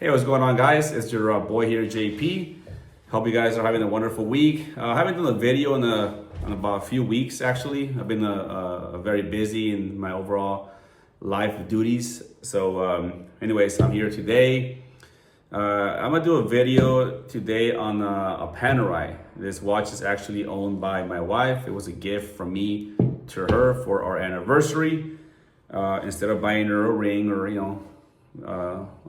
Hey, what's going on, guys? It's your boy here, JP. Hope you guys are having a wonderful week. I haven't done a video in about a few weeks, actually. I've been very busy in my overall life duties. Anyways, I'm here today. I'm gonna do a video today on a Paneri. This watch is actually owned by my wife. It was a gift from me to her for our anniversary. Instead of buying her a ring or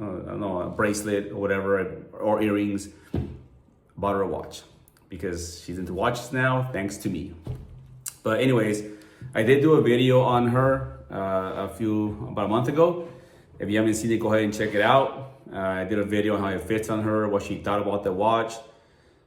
I don't know, a bracelet or whatever, or earrings, bought her a watch because she's into watches now, thanks to me. But anyways, I did do a video on her about a month ago. If you haven't seen it, go ahead and check it out. I did a video on how it fits on her, what she thought about the watch.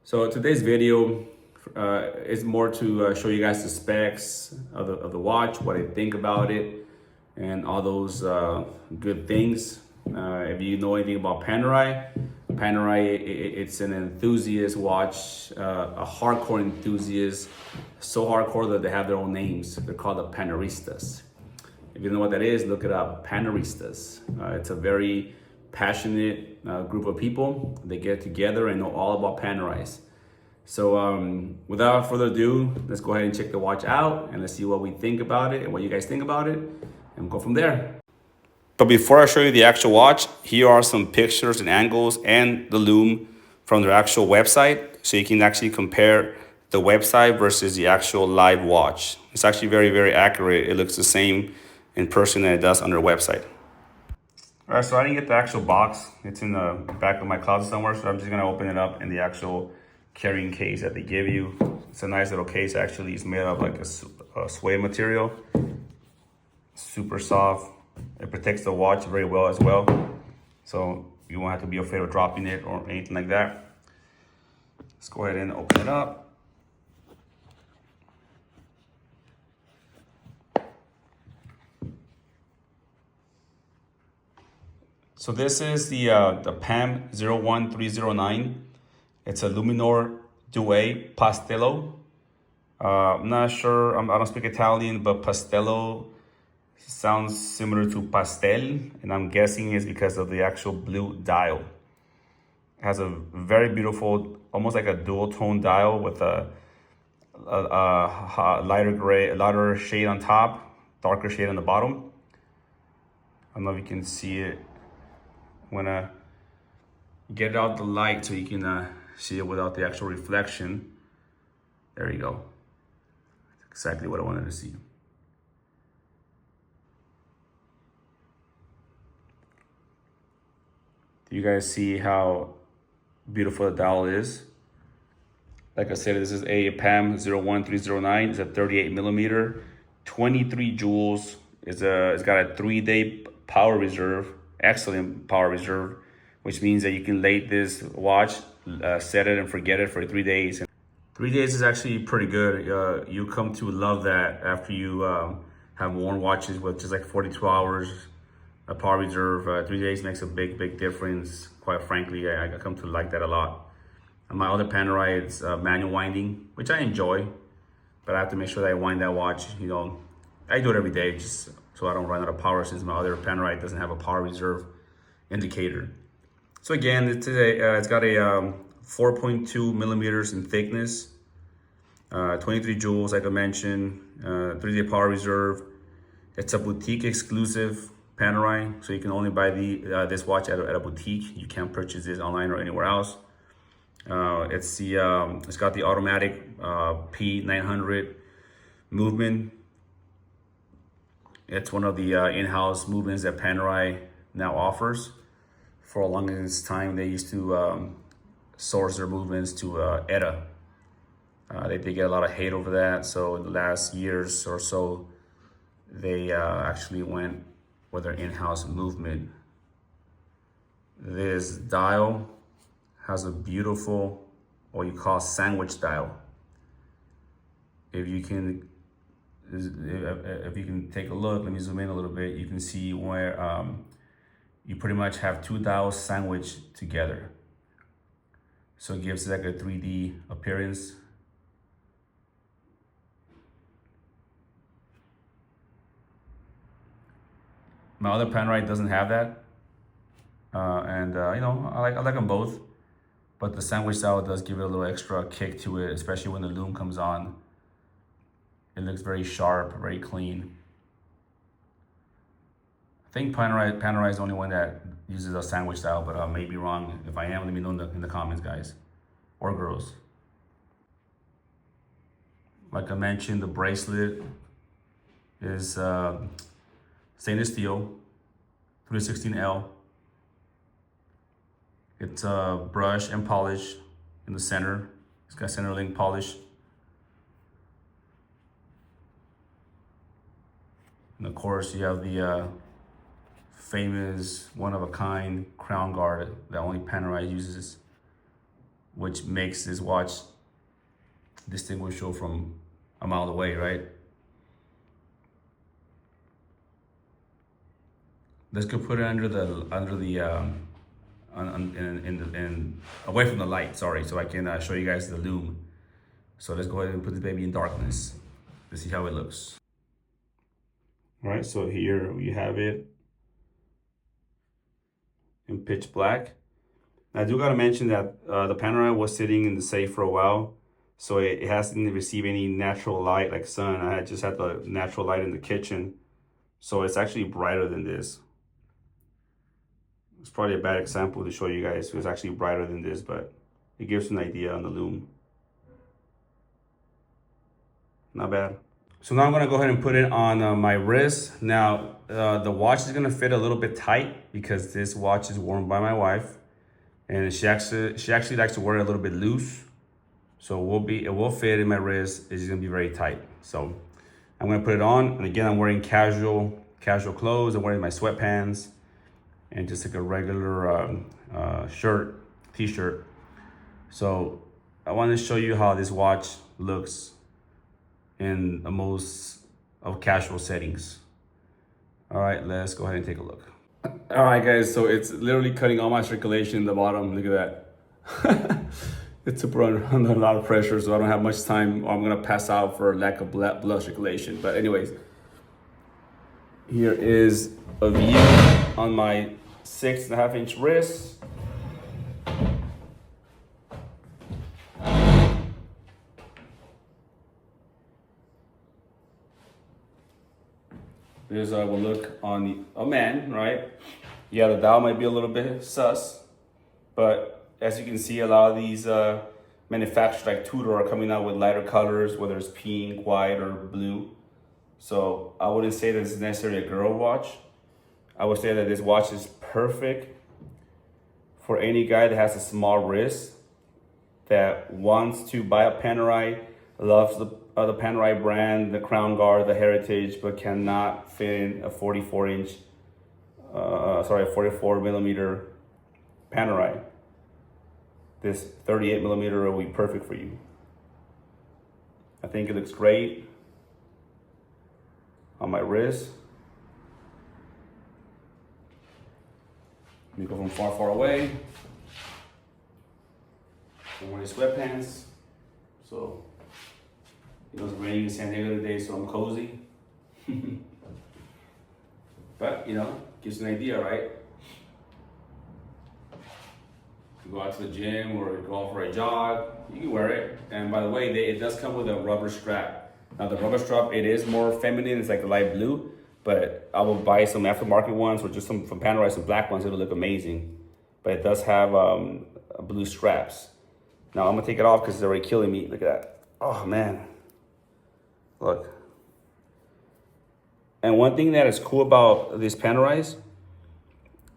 So today's video is more to show you guys the specs of the watch, what I think about it, and all those good things. If you know anything about Paneri, it's an enthusiast watch, a hardcore enthusiast, so hardcore that they have their own names. They're called the Paneristas. If you know what that is, look it up, Paneristas. It's a very passionate group of people. They get together and know all about Paneris. So without further ado, let's go ahead and check the watch out and let's see what we think about it and what you guys think about it, and go from there. But before I show you the actual watch, here are some pictures and angles and the lume from their actual website, so you can actually compare the website versus the actual live watch. It's actually very, very accurate. It looks the same in person than it does on their website. All right, so I didn't get the actual box. It's in the back of my closet somewhere, so I'm just gonna open it up in the actual carrying case that they give you. It's a nice little case, actually. It's made of like a suede material, super soft. It protects the watch very well as well, so you won't have to be afraid of dropping it or anything like that. Let's go ahead and open it up. So this is the PAM 01309. It's a Luminor Due Pastello. I'm not sure, I don't speak Italian, but Pastello sounds similar to pastel, and I'm guessing it's because of the actual blue dial. It has a very beautiful, almost like a dual tone dial with a lighter gray, lighter shade on top, darker shade on the bottom. I don't know if you can see it. I'm gonna get out the light so you can see it without the actual reflection. There you go. That's exactly what I wanted to see. Do you guys see how beautiful the dial is? Like I said, this is a PAM 01309. It's a 38 millimeter, 23 joules. It's got a 3-day power reserve, excellent power reserve, which means that you can lay this watch, set it and forget it for 3 days. 3 days is actually pretty good. You come to love that after you have worn watches with just like 42 hours. A power reserve, 3 days makes a big difference. Quite frankly, I come to like that a lot. On my other Paneri, it's manual winding, which I enjoy, but I have to make sure that I wind that watch. I do it every day just so I don't run out of power, since my other Paneri doesn't have a power reserve indicator. So again, it's got a 4.2 millimeters in thickness, 23 joules, like I mentioned, 3-day power reserve. It's a boutique exclusive Paneri, so you can only buy this watch at a boutique. You can't purchase this online or anywhere else. It's got the automatic P900 movement. It's one of the in-house movements that Paneri now offers. For a longest time, they used to source their movements to ETA. They did get a lot of hate over that. So in the last years or so, they actually went with their in-house movement. This dial has a beautiful, what you call sandwich dial. If you can take a look, let me zoom in a little bit, you can see where you pretty much have two dials sandwiched together. So it gives like a 3D appearance. My other Paneri doesn't have that. You know, I like them both, but the sandwich style does give it a little extra kick to it, especially when the loom comes on. It looks very sharp, very clean. I think Paneri is the only one that uses a sandwich style, but I may be wrong. If I am, let me know in the comments, guys, or girls. Like I mentioned, the bracelet is stainless steel, 316L. It's brushed and polished in the center. It's got center link polish. And of course, you have the famous one-of-a-kind crown guard that only Paneri uses, which makes this watch distinguishable from a mile away, right? Let's go put it under the away from the light, sorry, so I can show you guys the loom. So let's go ahead and put the baby in darkness to see how it looks. All right, so here we have it in pitch black. I do gotta mention that the Paneri was sitting in the safe for a while, so it hasn't received any natural light like sun. I just had the natural light in the kitchen, so it's actually brighter than this. It's probably a bad example to show you guys. It's actually brighter than this, but it gives you an idea on the loom. Not bad. So now I'm gonna go ahead and put it on my wrist. Now, the watch is gonna fit a little bit tight because this watch is worn by my wife, and she actually likes to wear it a little bit loose. So it will fit in my wrist. It's gonna be very tight. So I'm gonna put it on, and again, I'm wearing casual clothes. I'm wearing my sweatpants and just like a regular shirt, t-shirt. So I want to show you how this watch looks in the most of casual settings. All right, let's go ahead and take a look. All right, guys, so it's literally cutting all my circulation in the bottom. Look at that. It's super under a lot of pressure, so I don't have much time, or I'm gonna pass out for lack of blood circulation. But anyways, here is a view on my 6.5-inch wrist. Here's how it will look on a man, right? Yeah, the dial might be a little bit sus, but as you can see, a lot of these manufacturers like Tudor are coming out with lighter colors, whether it's pink, white, or blue. So I wouldn't say that it's necessarily a girl watch. I would say that this watch is perfect for any guy that has a small wrist, that wants to buy a Paneri, loves the Paneri brand, the Crown Guard, the Heritage, but cannot fit in a 44 millimeter Paneri. This 38 millimeter will be perfect for you. I think it looks great on my wrist. Let me go from far away. I'm wearing sweatpants. So, it was raining in San Diego today, so I'm cozy. But, you know, gives you an idea, right? You go out to the gym or go out for a jog, you can wear it. And by the way, it does come with a rubber strap. Now the rubber strap, it is more feminine, it's like the light blue, but I will buy some aftermarket ones or just some from Paneri, some black ones, it'll look amazing. But it does have blue straps. Now I'm gonna take it off because it's already killing me. Look at that. Oh man, look. And one thing that is cool about these Paneris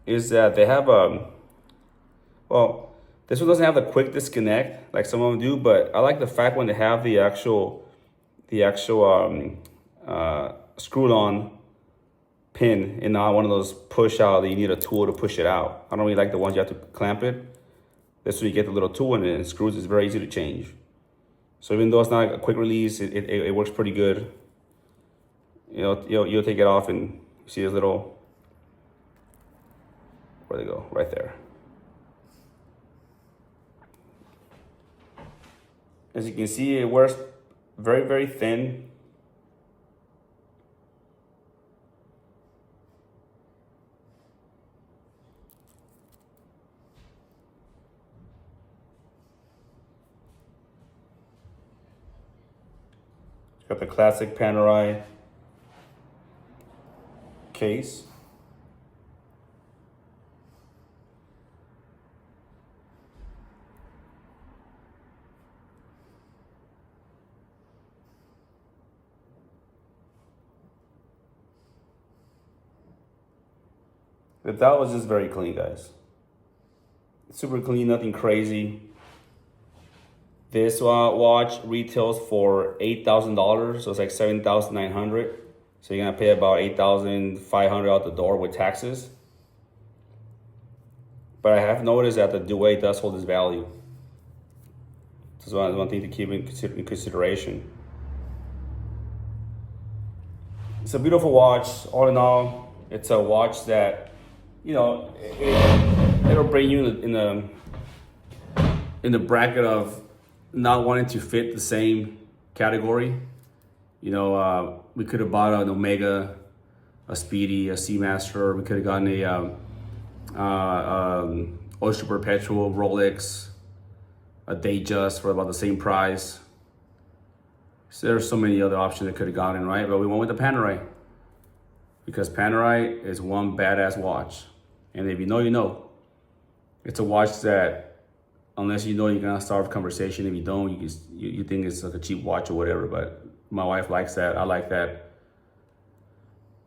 is that they have well, this one doesn't have the quick disconnect like some of them do, but I like the fact when they have the actual screwed on pin and not one of those push out that you need a tool to push it out. I don't really like the ones you have to clamp it. This one you get the little tool in it and it screws. It's very easy to change. So even though it's not a quick release, it works pretty good. You know, you'll take it off and you see this little, where they go, right there. As you can see, it wears very, very thin. got the classic Paneri case. But that was just very clean, guys. Super clean, nothing crazy. This watch retails for $8,000, so it's like $7,900. So you're gonna pay about $8,500 out the door with taxes. But I have noticed that the Due does hold its value. So that's one thing to keep in consideration. It's a beautiful watch. All in all, it's a watch that, you know, it'll bring you in the bracket of not wanting to fit the same category. You know, we could have bought an Omega, a Speedy, a Seamaster. We could have gotten a Oyster Perpetual, Rolex, a Datejust for about the same price. So there's so many other options that could have gotten, right? But we went with the Paneri because Paneri is one badass watch. And if you know, you know. It's a watch that, unless you know, you're gonna start a conversation. If you don't, you think it's like a cheap watch or whatever. But my wife likes that. I like that.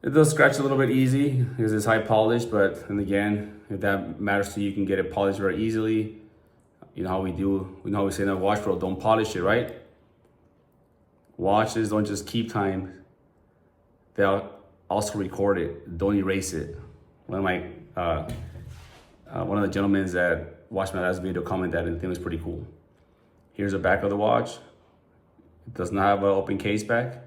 It does scratch a little bit easy because it's high polished. But and again, if that matters to you, you can get it polished very easily. You know how we do. We know how we say in the watch world, don't polish it, right? Watches don't just keep time. They'll also record it. Don't erase it. One of the gentlemen that watched my last video commented that and I think it was pretty cool. Here's the back of the watch. It does not have an open case back.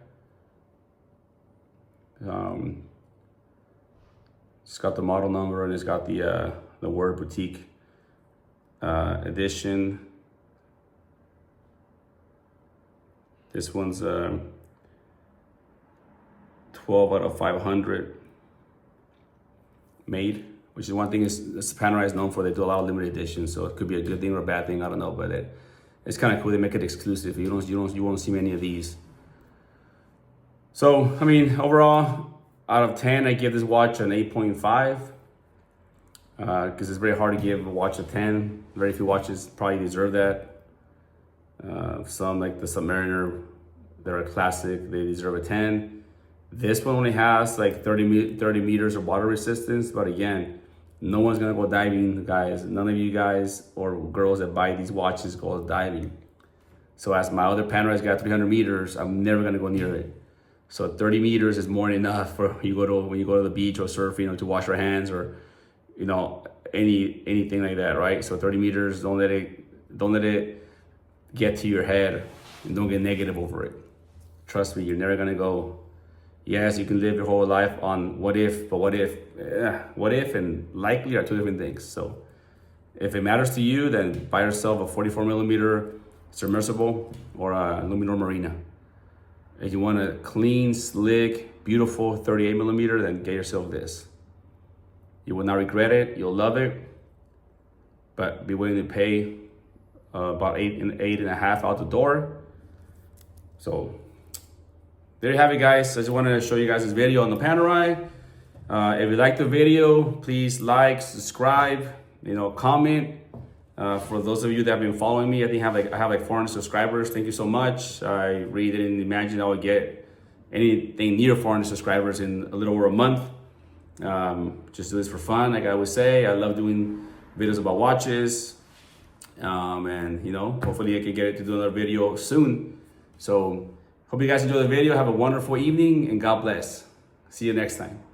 It's got the model number and it's got the word boutique edition. This one's 12 out of 500 made, which is one thing is Paneri is known for. They do a lot of limited editions, so it could be a good thing or a bad thing. I don't know, but it's kind of cool. They make it exclusive. You won't see many of these. So I mean, overall, out of 10, I give this watch an 8.5 because it's very hard to give a watch a 10. Very few watches probably deserve that. Some like the Submariner, they're a classic. They deserve a 10. This one only has like 30 meters of water resistance, but again, no one's gonna go diving, guys. None of you guys or girls that buy these watches go diving. So as my other Paneri's got 300 meters, I'm never gonna go near it. So 30 meters is more than enough for when you go to the beach or surfing or to wash your hands or, you know, anything like that, right? So 30 meters, don't let it get to your head and don't get negative over it. Trust me, you're never gonna go. Yes, you can live your whole life on what if, but what if and likely are two different things. So if it matters to you, then buy yourself a 44 millimeter submersible or a Luminor Marina. If you want a clean, slick, beautiful 38 millimeter, then get yourself this. You will not regret it. You'll love it, but be willing to pay about eight and a half out the door. So there you have it, guys. I just wanted to show you guys this video on the Paneri. If you like the video, please like, subscribe, comment. For those of you that have been following me, I think I have like 400 subscribers. Thank you so much. I really didn't imagine I would get anything near 400 subscribers in a little over a month. Just do this for fun, like I always say. I love doing videos about watches. And hopefully I can get it to do another video soon. So hope you guys enjoy the video. Have a wonderful evening and God bless. See you next time.